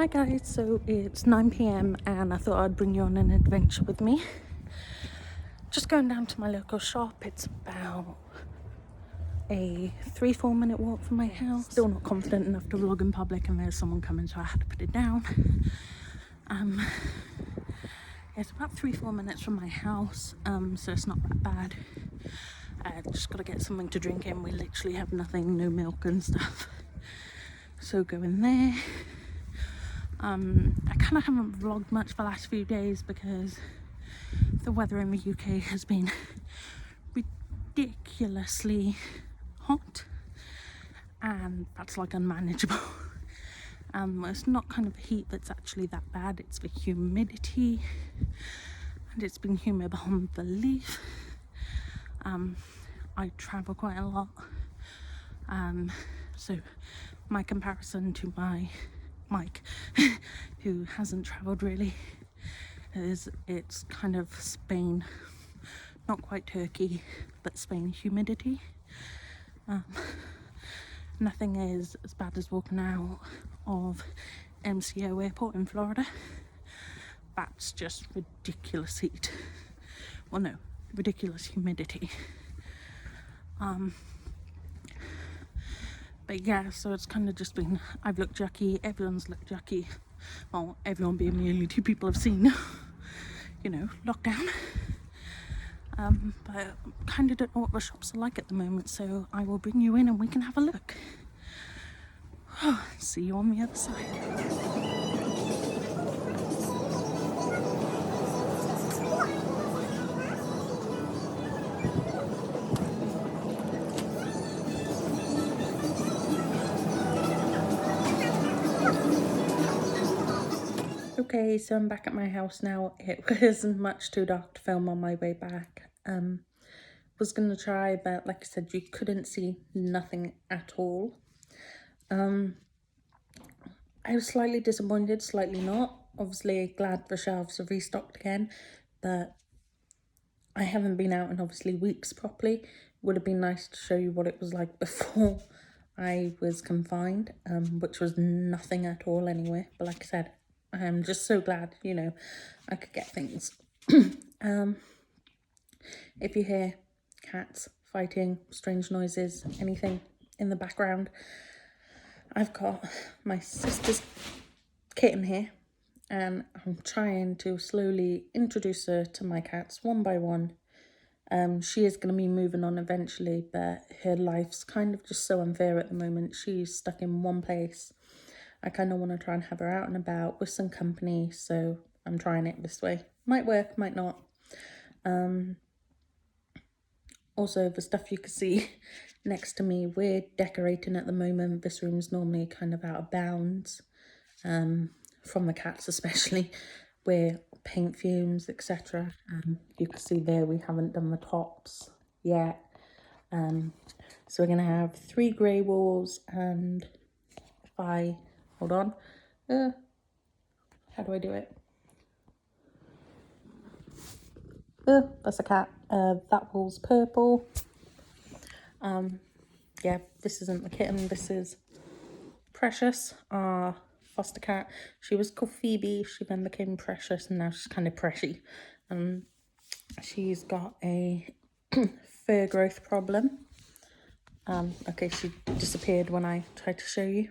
Hi guys, so it's 9 p.m. and I thought I'd bring you on an adventure with me. Just going down to my local shop. It's about a 3-4 minute walk from my house. Still not confident enough to vlog in public and there's someone coming, so I had to put it down. It's about 3-4 minutes from my house, so it's not that bad. Just gotta get something to drink in. We literally have nothing, no milk and stuff. So go in there. I kind of haven't vlogged much for the last few days because the weather in the UK has been ridiculously hot and that's like unmanageable. It's not kind of the heat that's actually that bad, it's the humidity, and it's been humid beyond belief. I travel quite a lot, so my comparison to my Mike who hasn't travelled really is it's kind of Spain, not quite Turkey, but Spain humidity. Nothing is as bad as walking out of MCO airport in Florida. That's just ridiculous heat. Well, no, ridiculous humidity. But yeah, so it's kind of just been, I've looked yucky, everyone's looked yucky. Well, everyone being the only 2 people I've seen, you know, lockdown. But I kind of don't know what the shops are like at the moment, so I will bring you in and we can have a look. See you on the other side. Okay, so I'm back at my house now. It wasn't much too dark to film on my way back. Was gonna try, but like I said, you couldn't see nothing at all. I was slightly disappointed, slightly not. Obviously glad the shelves are restocked again, but I haven't been out in obviously weeks properly. Would have been nice to show you what it was like before I was confined, which was nothing at all anyway. But like I said, I'm just so glad, you know, I could get things. If you hear cats fighting, strange noises, anything in the background, I've got my sister's kitten here and I'm trying to slowly introduce her to my cats one by one. She is going to be moving on eventually, but her life's kind of just so unfair at the moment. She's stuck in one place. I kind of want to try and have her out and about with some company, so I'm trying it this way. Might work, might not. Also, the stuff you can see next to me, we're decorating at the moment. This room's normally kind of out of bounds, from the cats especially, where paint fumes, etc. You can see there we haven't done the tops yet. So we're going to have 3 grey walls and if I, hold on, how do I do it? That's a cat. That wall's purple. Yeah, this isn't the kitten, this is Precious, our foster cat. She was called Phoebe, she then became Precious, and now she's kind of Pressy. She's got a fur growth problem. Okay, she disappeared when I tried to show you.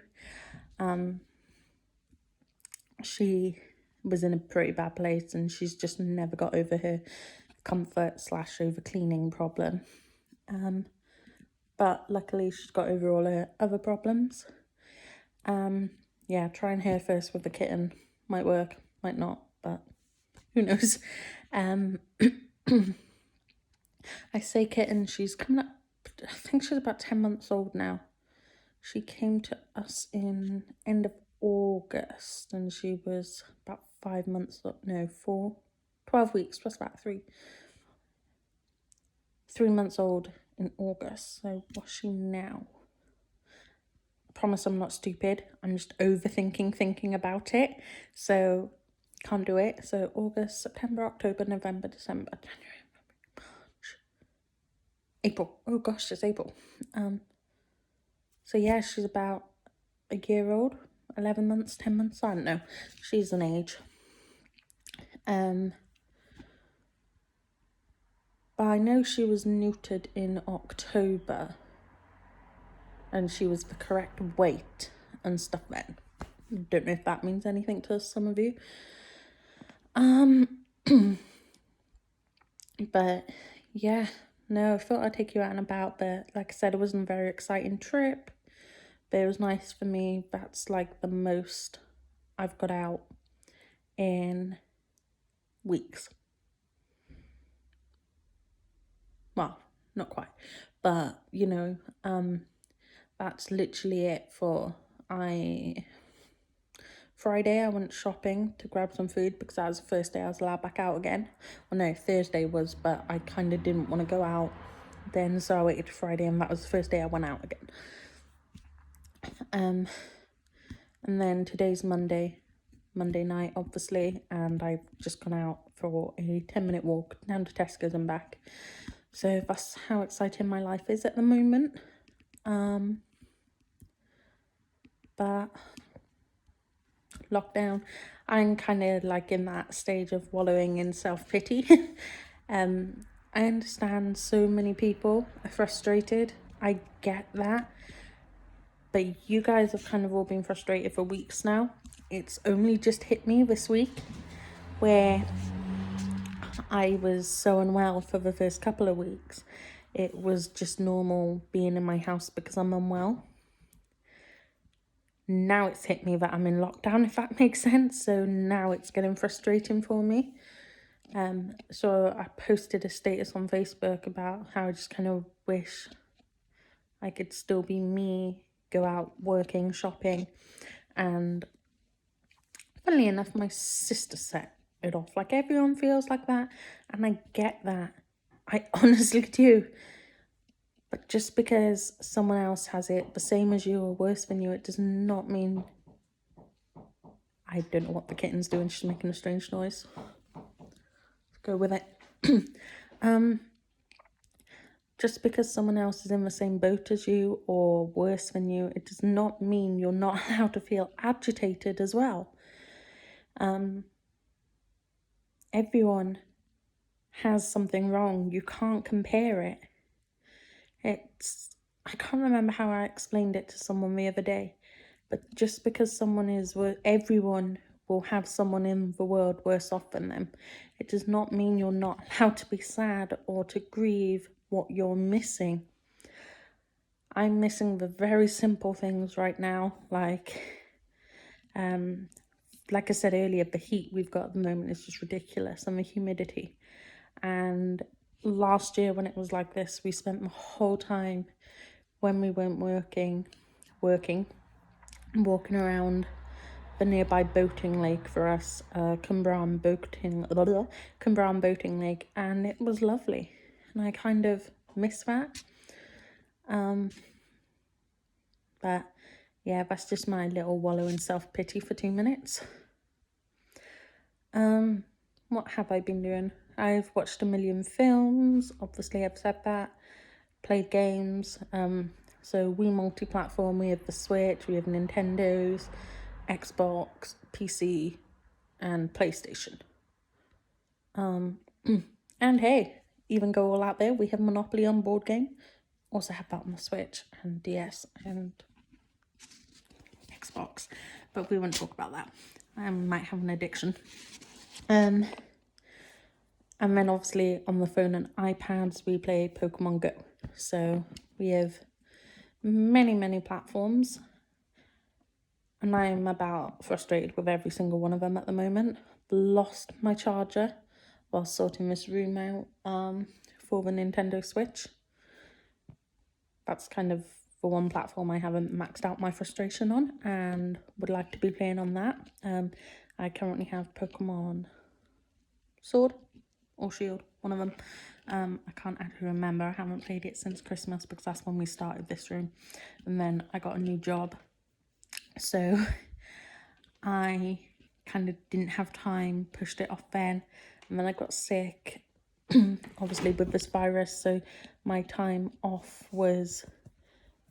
She was in a pretty bad place and she's just never got over her comfort / over cleaning problem. But luckily she's got over all her other problems. Yeah, trying her first with the kitten. Might work, might not, but who knows. I say kitten, she's coming up, I think she's about 10 months old now. She came to us in end of August and she was about 5 months, no, 12 weeks, plus about 3 months old in August. So what's she now? I promise I'm not stupid. I'm just overthinking thinking about it. So can't do it. So August, September, October, November, December, January, March, April. Oh gosh, it's April. So yeah, she's about a year old. 11 months, 10 months, I don't know. She's an age. But I know she was neutered in October, and she was the correct weight and stuff then. Don't know if that means anything to some of you. But yeah, no, I thought I'd take you out and about, but like I said, it wasn't a very exciting trip, but it was nice for me. That's like the most I've got out in weeks. Well, not quite, but you know, that's literally it for Friday I went shopping to grab some food because that was the first day I was allowed back out again. Well, no, Thursday was, but I kind of didn't want to go out then, so I waited Friday, and that was the first day I went out again. And then today's Monday night, obviously, and I've just gone out for a 10-minute walk down to Tesco's and back. So that's how exciting my life is at the moment. But lockdown, I'm kind of like in that stage of wallowing in self-pity. I understand so many people are frustrated. I get that. But you guys have kind of all been frustrated for weeks now. It's only just hit me this week where I was so unwell for the first couple of weeks. It was just normal being in my house because I'm unwell. Now it's hit me that I'm in lockdown, if that makes sense. So now it's getting frustrating for me. So I posted a status on Facebook about how I just kind of wish I could still be me, go out working, shopping. And funnily enough, my sister set it off. Like, everyone feels like that, and I get that. I honestly do. But just because someone else has it the same as you or worse than you, it does not mean... I don't know what the kitten's doing. She's making a strange noise. Let's go with it. Just because someone else is in the same boat as you or worse than you, it does not mean you're not allowed to feel agitated as well. Everyone has something wrong. You can't compare it. I can't remember how I explained it to someone the other day, but just because everyone will have someone in the world worse off than them, it does not mean you're not allowed to be sad or to grieve what you're missing. I'm missing the very simple things right now, like I said earlier, the heat we've got at the moment is just ridiculous, and the humidity. And last year when it was like this, we spent the whole time when we weren't working, walking around the nearby boating lake for us, Cumbrawn Boating Lake, and it was lovely, and I kind of miss that. But yeah, that's just my little wallow in self-pity for 2 minutes. What have I been doing? I've watched a million films, obviously I've said that. Played games. So we multi-platform, we have the Switch, we have Nintendo's, Xbox, PC, and PlayStation. And hey, even go all out there, we have Monopoly on board game. Also have that on the Switch and DS and Xbox, but we won't talk about that. I might have an addiction. And then obviously on the phone and iPads, we play Pokemon Go. So we have many platforms, and I'm about frustrated with every single one of them at the moment. Lost my charger while sorting this room out for the Nintendo Switch. That's kind of the one platform I haven't maxed out my frustration on and would like to be playing on that. I currently have Pokemon Sword or Shield, one of them. I can't actually remember. I haven't played it since Christmas because that's when we started this room, and then I got a new job, so I kind of didn't have time, pushed it off then, and then I got sick obviously with this virus, so my time off was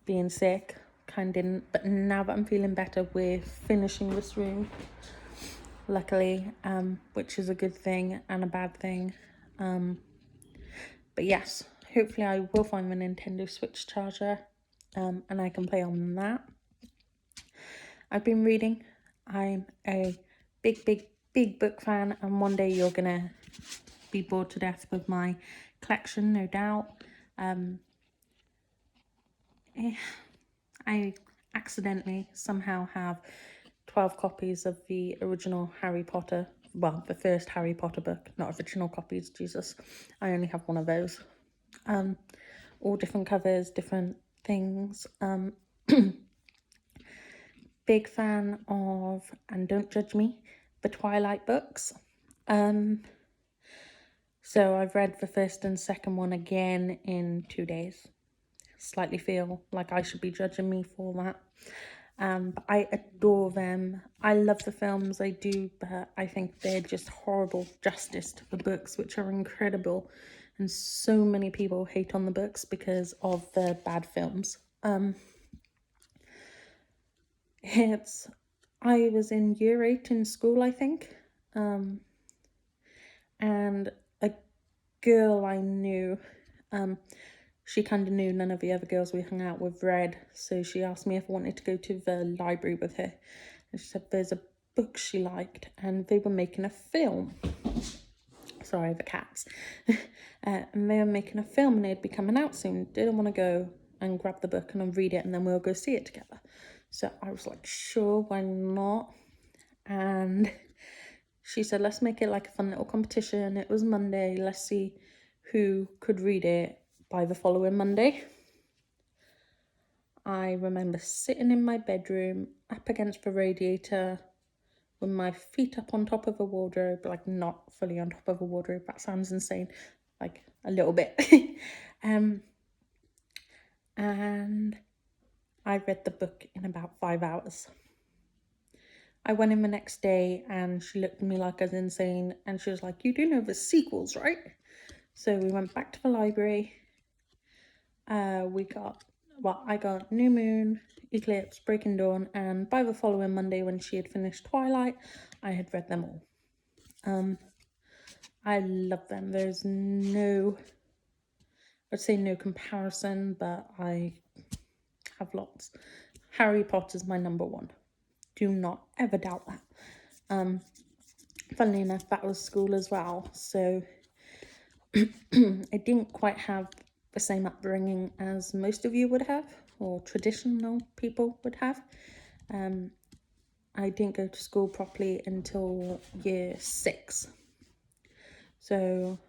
being sick, kind of didn't. But now that I'm feeling better, we're finishing this room, luckily, which is a good thing and a bad thing. But yes, hopefully I will find the Nintendo Switch charger, and I can play on that. I've been reading. I'm a big book fan, and one day you're gonna be bored to death with my collection, no doubt. I accidentally somehow have 12 copies of the original Harry Potter, well, the first Harry Potter book, not original copies, Jesus. I only have one of those. All different covers, different things. Big fan of, and don't judge me, the Twilight books. So I've read the first and second one again in 2 days. Slightly feel like I should be judging me for that. But I adore them. I love the films, I do, but I think they're just horrible justice to the books, which are incredible. And so many people hate on the books because of the bad films. I was in year 8 in school, I think. And a girl I knew, she kind of knew none of the other girls we hung out with read, so she asked me if I wanted to go to the library with her. And she said there's a book she liked, and they were making a film. Sorry, the cats. And they were making a film, and it'd be coming out soon. Didn't want to go and grab the book and read it, and then we'll go see it together. So I was like, sure, why not? And she said, let's make it like a fun little competition. It was Monday. Let's see who could read it by the following Monday. I remember sitting in my bedroom up against the radiator with my feet up on top of a wardrobe, like not fully on top of a wardrobe, that sounds insane, like a little bit. And I read the book in about 5 hours. I went in the next day and she looked at me like I was insane, and she was like, you do know the sequels, right? So we went back to the library. I got New Moon, Eclipse, Breaking Dawn, and by the following Monday, when she had finished Twilight, I had read them all. I love them. There's I'd say no comparison, but I have lots. Harry Potter's my number one. Do not ever doubt that. Funnily enough, that was school as well, so I didn't quite have the same upbringing as most of you would have, or traditional people would have. I didn't go to school properly until year 6. So,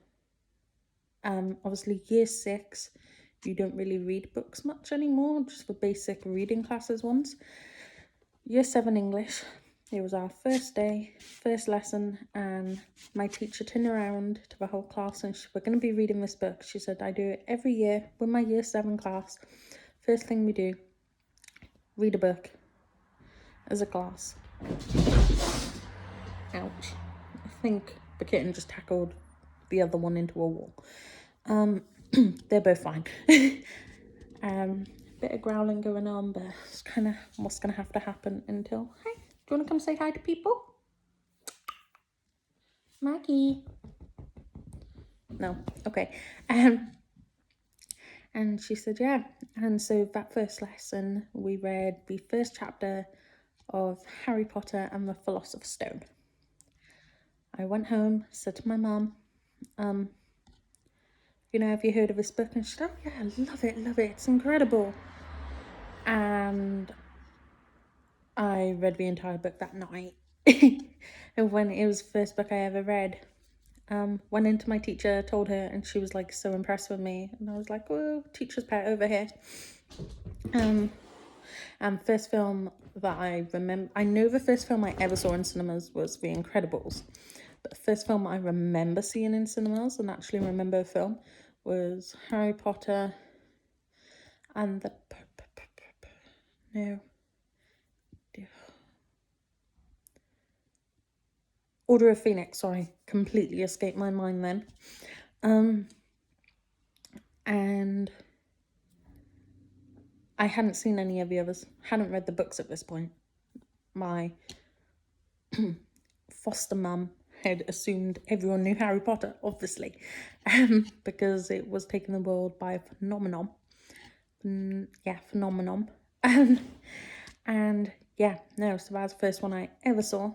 obviously year 6, you don't really read books much anymore, just the basic reading classes ones. Year 7 English, it was our first day, first lesson, and my teacher turned around to the whole class and she said, we're going to be reading this book. She said, I do it every year with my year 7 class. First thing we do, read a book as a class. Ouch. I think the kitten just tackled the other one into a wall. They're both fine. Bit of growling going on, but it's kind of what's going to have to happen until... Hi, do you want to come say hi to people? Maggie? No? Okay. And she said, yeah. And so that first lesson, we read the first chapter of Harry Potter and the Philosopher's Stone. I went home, said to my mum, you know, have you heard of this book? And she said, oh yeah, love it, it's incredible. And I read the entire book that night. And when it was the first book I ever read, went into my teacher, told her, and she was like so impressed with me. And I was like, whoa, teacher's pet over here. And first film that I remember, I know the first film I ever saw in cinemas was The Incredibles. But the first film I remember seeing in cinemas and actually remember a film was Harry Potter and the... Order of Phoenix, sorry. Completely escaped my mind then. And I hadn't seen any of the others, hadn't read the books at this point. My foster mum had assumed everyone knew Harry Potter, obviously, because it was taking the world by a phenomenon. Phenomenon. And yeah, no, so that was the first one I ever saw.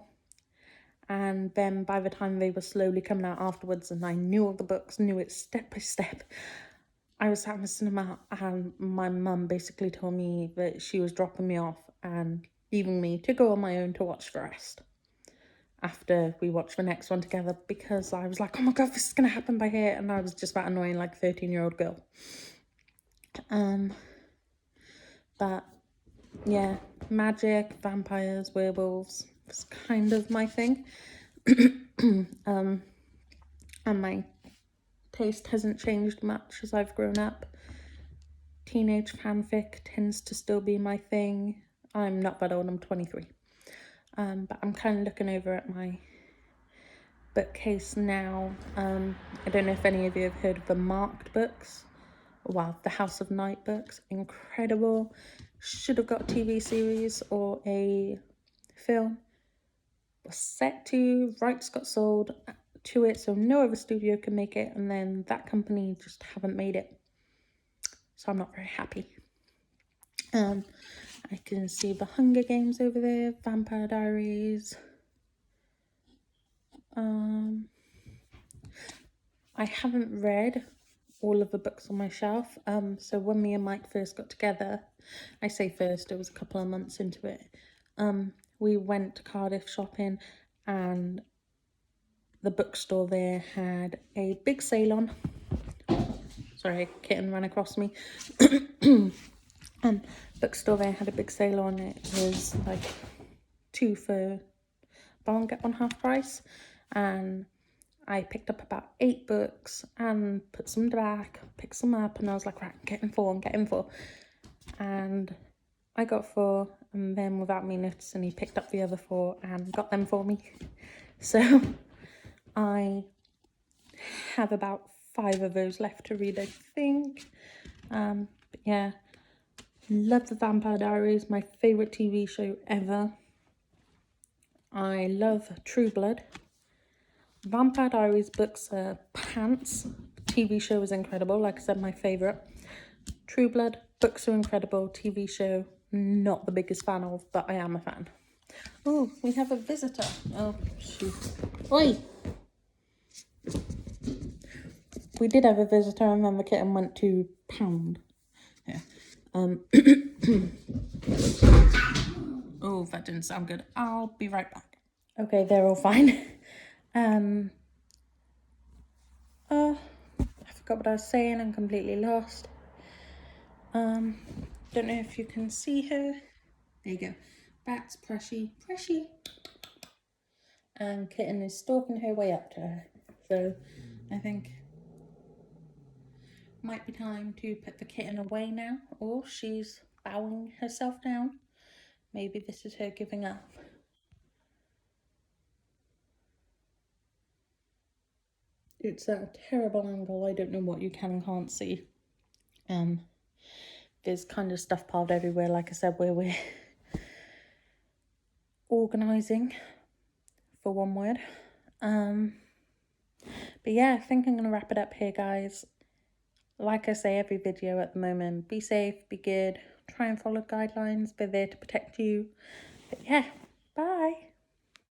And then by the time they were slowly coming out afterwards and I knew all the books, knew it step by step, I was sat in the cinema and my mum basically told me that she was dropping me off and leaving me to go on my own to watch the rest after we watched the next one together, because I was like, oh my god, this is going to happen by here, and I was just that annoying like 13-year-old girl. But yeah, magic, vampires, werewolves was kind of my thing. And my taste hasn't changed much as I've grown up. Teenage fanfic tends to still be my thing. I'm not that old, I'm 23. But I'm kind of looking over at my bookcase now. I don't know if any of you have heard of the Marked books. Wow, the House of Night books, incredible. Should have got a TV series or a film. Was set to, rights got sold to it, so no other studio can make it, and then that company just haven't made it. So I'm not very happy. I can see the Hunger Games over there, Vampire Diaries. I haven't read all of the books on my shelf. So when me and Mike first got together, I say first, it was a couple of months into it, we went to Cardiff shopping and the bookstore there had a big sale on. Sorry, a kitten ran across me. Bookstore there had a big sale on. It was like 2 for buy one get one half price, and I picked up about 8 books and put some back, picked some up, and I was like, right, I'm getting 4. And I got 4, and then without me noticing, he picked up the other 4 and got them for me. So I have about 5 of those left to read, I think. But yeah, love the Vampire Diaries, my favourite TV show ever. I love True Blood. Vampire Diaries books are pants. TV show is incredible, like I said, my favourite. True Blood books are incredible. TV show, not the biggest fan of, but I am a fan. Oh, we have a visitor. Oh, shoot. Oi! We did have a visitor, and then the kitten went to pound. Yeah. Oh, that didn't sound good. I'll be right back. Okay, they're all fine. I forgot what I was saying. I'm completely lost. Don't know if you can see her. There you go. That's Pressy. And Kitten is stalking her way up to her. So I think might be time to put the kitten away now, or she's bowing herself down. Maybe this is her giving up. It's at a terrible angle. I don't know what you can and can't see. There's kind of stuff piled everywhere, like I said, where we're organising, for one word. But yeah, I think I'm going to wrap it up here, guys. Like I say every video at the moment, be safe, be good, try and follow guidelines. They're there to protect you. But yeah, bye.